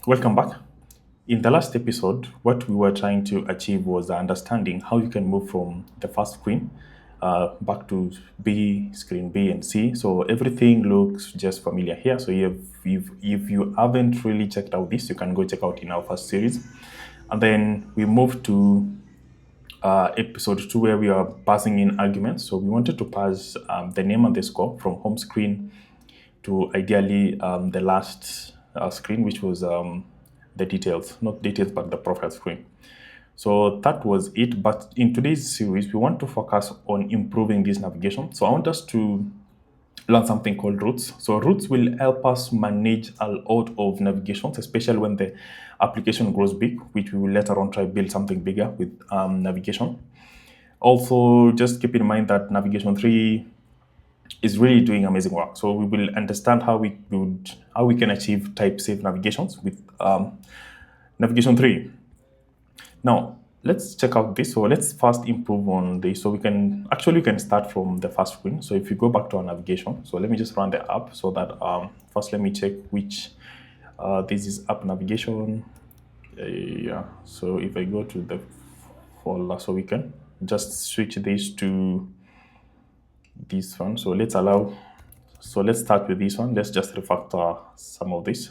Welcome back. In the last episode, what we were trying to achieve was understanding how you can move from the first screen back to screen B and C. So everything looks just familiar here. So if you haven't really checked out this, you can go check out in our first series. And then we moved to episode 2 where we are passing in arguments. So we wanted to pass the name and the score from home screen to ideally the last screen, which was the details, not details, but the profile screen. So that was it. But in today's series, we want to focus on improving this navigation. So I want us to learn something called routes. So routes will help us manage a lot of navigations, especially when the application grows big, which we will later on try build something bigger with navigation. Also, just keep in mind that navigation 3 is really doing amazing work. So we will understand how we can achieve type safe navigations with navigation 3. Now let's check out this. So let's first improve on this. So we can start from the first screen. So if you go back to our navigation, so let me just run the app so that first let me check which this is app navigation. Yeah, so if I go to the folder, so we can just switch this to this one. So let's start with this one. Let's just refactor some of this.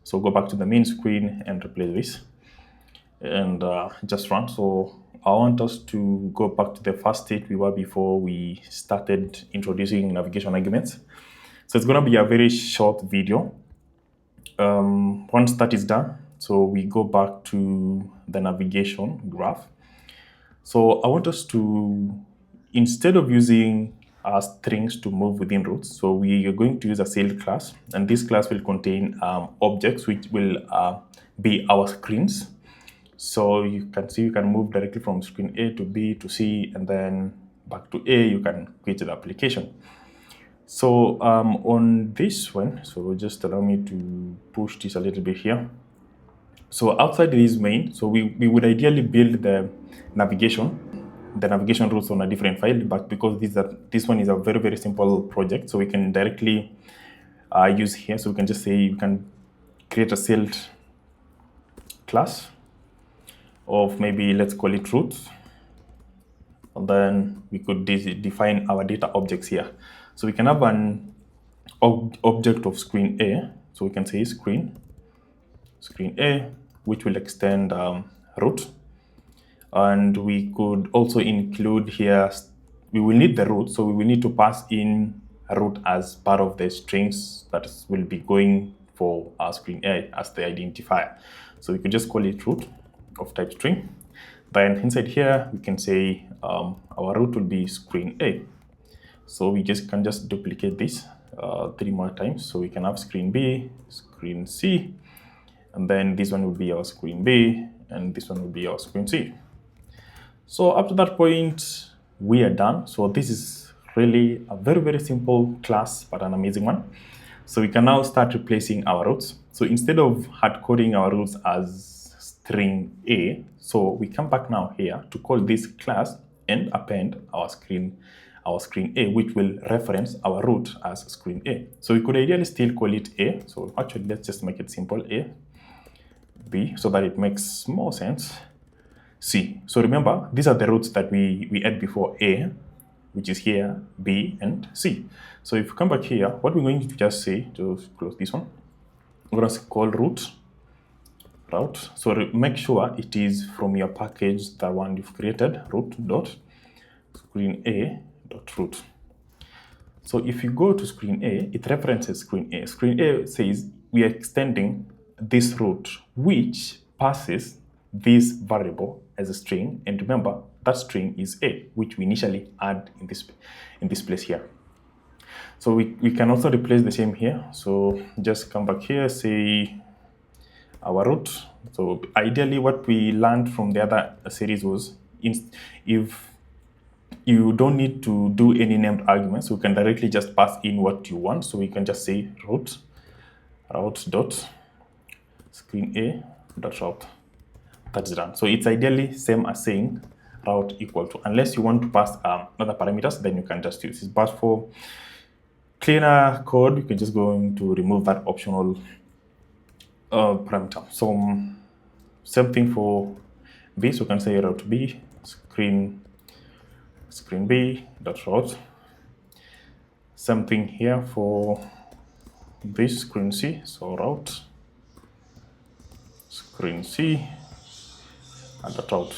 So go back to the main screen and replace this and just run. So I want us to go back to the first state we were before we started introducing navigation arguments. So it's going to be a very short video. Once that is done, so we go back to the navigation graph. So I want us to, instead of using strings to move within routes, so we are going to use a sailed class, and this class will contain objects which will be our screens. So you can see you can move directly from screen A to B to C, and then back to A. You can quit the application. So on this one, so just allow me to push this a little bit here. So outside this main, so we would ideally build the navigation routes on a different file, but because this one is a very, very simple project, so we can directly use here. So we can just say you can create a sailed class of maybe, let's call it routes, and then we could define our data objects here. So we can have an object of screen A, so we can say screen A, which will extend route. And we could also include here, we will need the route, so we will need to pass in a route as part of the strings that will be going for our screen A as the identifier. So we could just call it route of type string. Then inside here, we can say our route will be screen A. So we can just duplicate this 3 more times. So we can have screen B, screen C, and then this one will be our screen B, and this one will be our screen C. So up to that point, we are done. So this is really a very, very simple class, but an amazing one. So we can now start replacing our routes. So instead of hard coding our routes as string A, so we come back now here to call this class and append our screen A, which will reference our route as screen A. So we could ideally still call it A. So actually, let's just make it simple, A, B, so that it makes more sense. C. So remember, these are the routes that we had before, A, which is here, B, and C. So if you come back here, what we're going to just say, just close this one, we're going to call route. So make sure it is from your package, the one you've created, route.screen A.route. So if you go to screen A, it references screen A. Screen A says we are extending this route, which passes this variable as a string, and remember that string is A, which we initially add in this place here. So we can also replace the same here. So just come back here, say our route. So ideally what we learned from the other series was if you don't need to do any named arguments, we can directly just pass in what you want. So we can just say route dot screen A dot route. That's done. So it's ideally same as saying route equal to, unless you want to pass other parameters, then you can just use this. But for cleaner code, you can just go to remove that optional parameter. So same thing for B. So we can say route B screen B dot route. Same thing here for this screen C. So route screen C and dot route.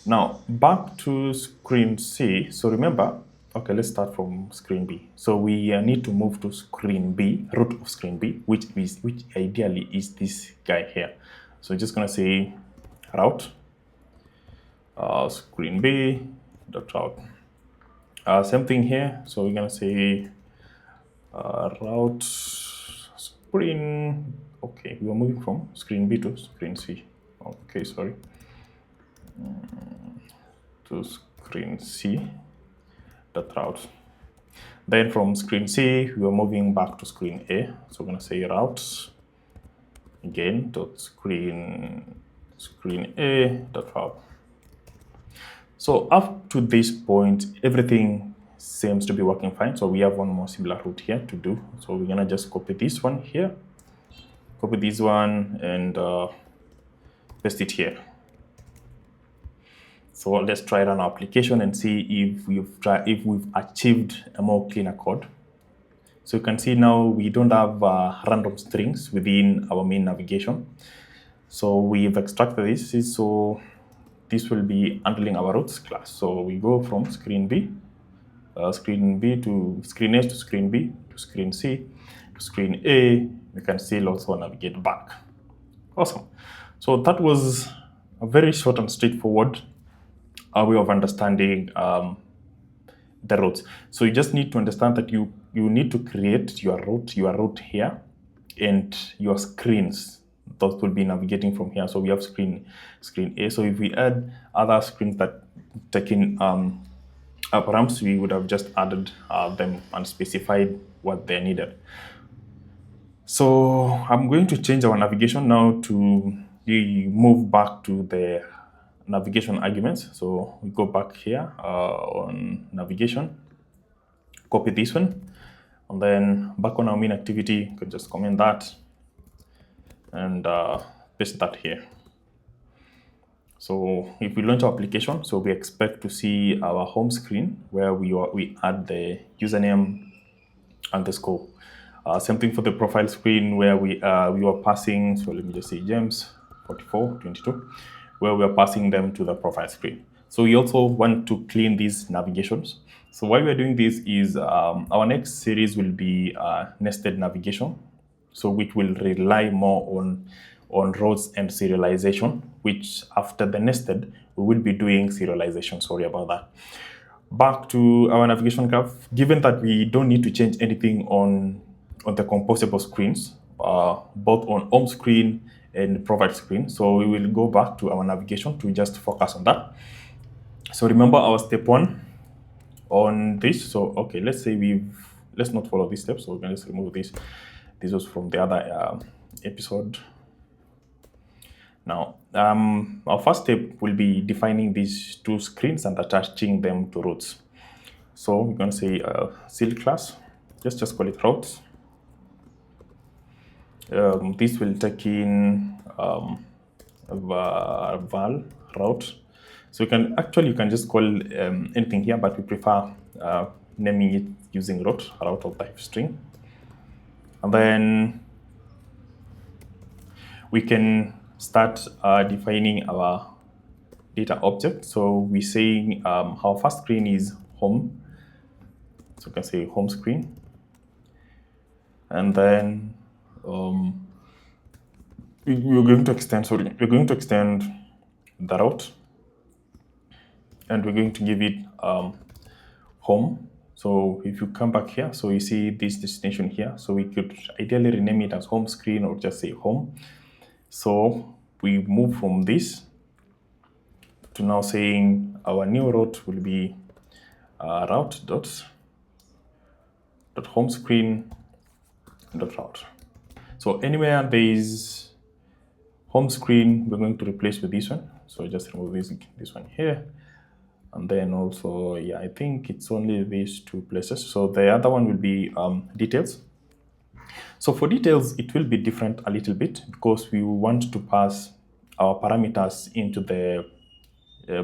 Now back to screen C. So remember, okay, let's start from screen B. So we need to move to screen B, root of screen B, which ideally is this guy here. So we're just gonna say route screen B dot route. Same thing here. So we're gonna say route screen. Okay, we are moving from screen B to screen C. Okay, sorry. To screen C dot route. Then from screen C, we are moving back to screen A. So we're gonna say route again dot screen A dot route. So up to this point, everything seems to be working fine. So we have one more similar route here to do. So we're gonna just copy this one here, copy this one, and paste it here. So let's try run our application and see if we've achieved a more cleaner code. So you can see now we don't have random strings within our main navigation. So we've extracted this. So this will be handling our routes class. So we go from screen B to screen A to screen B to screen C to screen A. We can still also navigate back. Awesome. So that was a very short and straightforward way of understanding the routes. So you just need to understand that you need to create your route here, and your screens that will be navigating from here. So we have screen A. So if we add other screens that take in params, we would have just added them and specified what they needed. So I'm going to change our navigation now to move back to the navigation arguments. So we go back here on navigation, copy this one, and then back on our main activity, you can just comment that and paste that here. So if we launch our application, so we expect to see our home screen where we add the username underscore. Same thing for the profile screen where we are passing. So let me just say James 4422, where we are passing them to the profile screen. So we also want to clean these navigations. So why we're doing this is our next series will be nested navigation. So which will rely more on routes and serialization, which after the nested, we will be doing serialization. Sorry about that. Back to our navigation graph, given that we don't need to change anything on the composable screens, both on home screen and profile screen. So we will go back to our navigation to just focus on that. So remember our step one on this. So okay, let's say let's not follow this step. So we're going to remove this. This was from the other episode. Now, our first step will be defining these two screens and attaching them to routes. So we're going to say seal class. Just call it routes. This will take in val route. So you can just call anything here, but we prefer naming it using route of type string. And then we can start defining our data object. So we're saying our first screen is home. So we can say home screen. And then we're going to extend the route, and we're going to give it home. So if you come back here, so you see this destination here. So we could ideally rename it as home screen or just say home. So we move from this to now saying our new route will be route dot home screen dot route. So anywhere there is home screen, we're going to replace with this one. So just remove this one here. And then also, yeah, I think it's only these two places. So the other one will be details. So for details, it will be different a little bit because we want to pass our parameters into the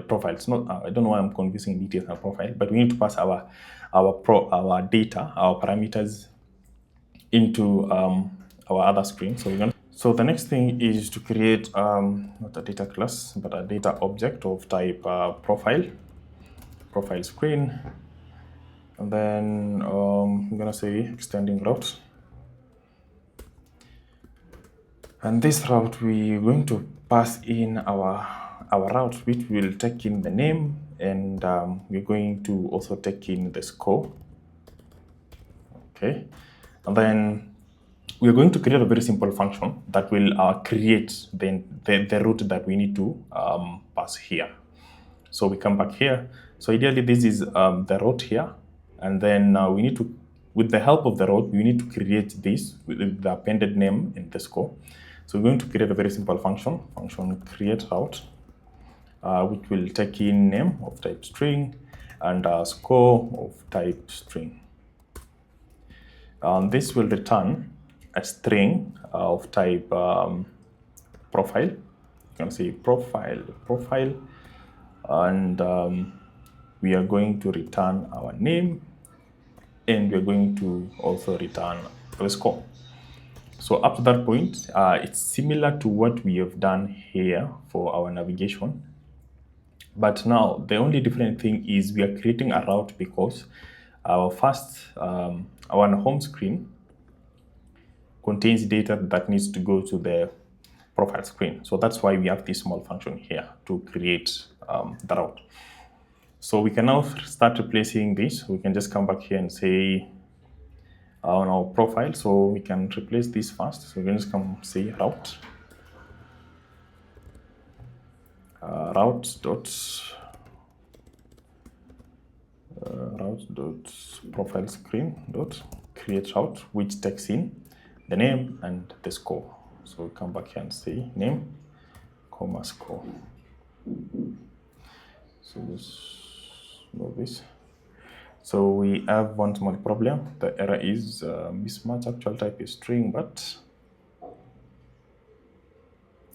profile. It's not, I don't know why I'm confusing details and profile, but we need to pass our data, our parameters into our other screen. So the next thing is to create not a data class, but a data object of type profile screen. And then I'm gonna say extending route. And this route, we're going to pass in our route, which will take in the name, and we're going to also take in the score. Okay, and then we're going to create a very simple function that will create the route that we need to pass here. So we come back here. So ideally, this is the route here, and then we need to, with the help of the route, we need to create this with the appended name in the score. So we're going to create a very simple function create route, which will take in name of type string and score of type string. This will return a string of type profile. You can see profile, and we are going to return our name, and we're going to also return the score. So up to that point, it's similar to what we have done here for our navigation. But now the only different thing is we are creating a route because our our home screen contains data that needs to go to the profile screen. So that's why we have this small function here to create the route. So we can now start replacing this. We can just come back here and say on our profile, so we can replace this first. So we can just come say route dot profile screen dot create route, which takes in the name and the score. So we come back here and say name, comma score. So let's move this. So we have one small problem. The error is mismatch. Actual type is string, but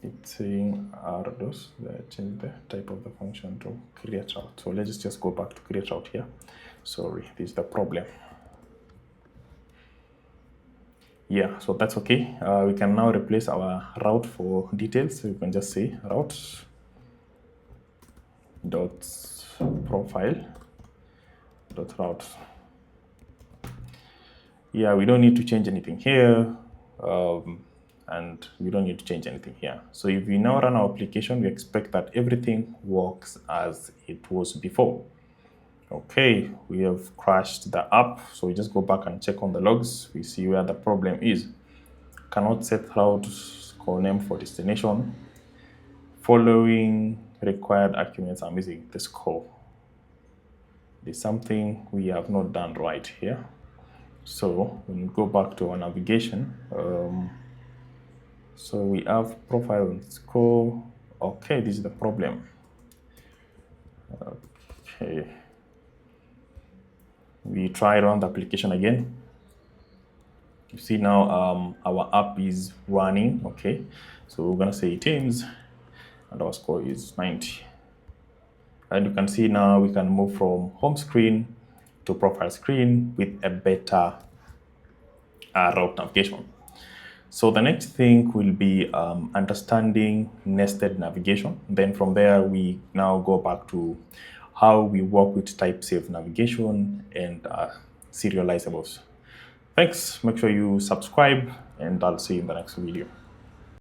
it's saying RDOS. Change the type of the function to create route. So let's just go back to create route here. Sorry, this is the problem. Yeah, so that's okay. We can now replace our route for details. So you can just say route dot profile dot route. Yeah, we don't need to change anything here, and we don't need to change anything here. So if we now run our application, we expect that everything works as it was before. Okay, we have crashed the app, so we just go back and check on the logs. We see where the problem is. Cannot set route score name for destination. Following required arguments are missing the score. There's something we have not done right here. So when we go back to our navigation, so we have profile and score. Okay, this is the problem. Okay. We try run the application again. You see now our app is running. Okay, so we're gonna say teams, and our score is 90. And you can see now we can move from home screen to profile screen with a better route navigation. So the next thing will be understanding nested navigation. Then from there, we now go back to how we work with type safe navigation and serializables. Thanks. Make sure you subscribe, and I'll see you in the next video.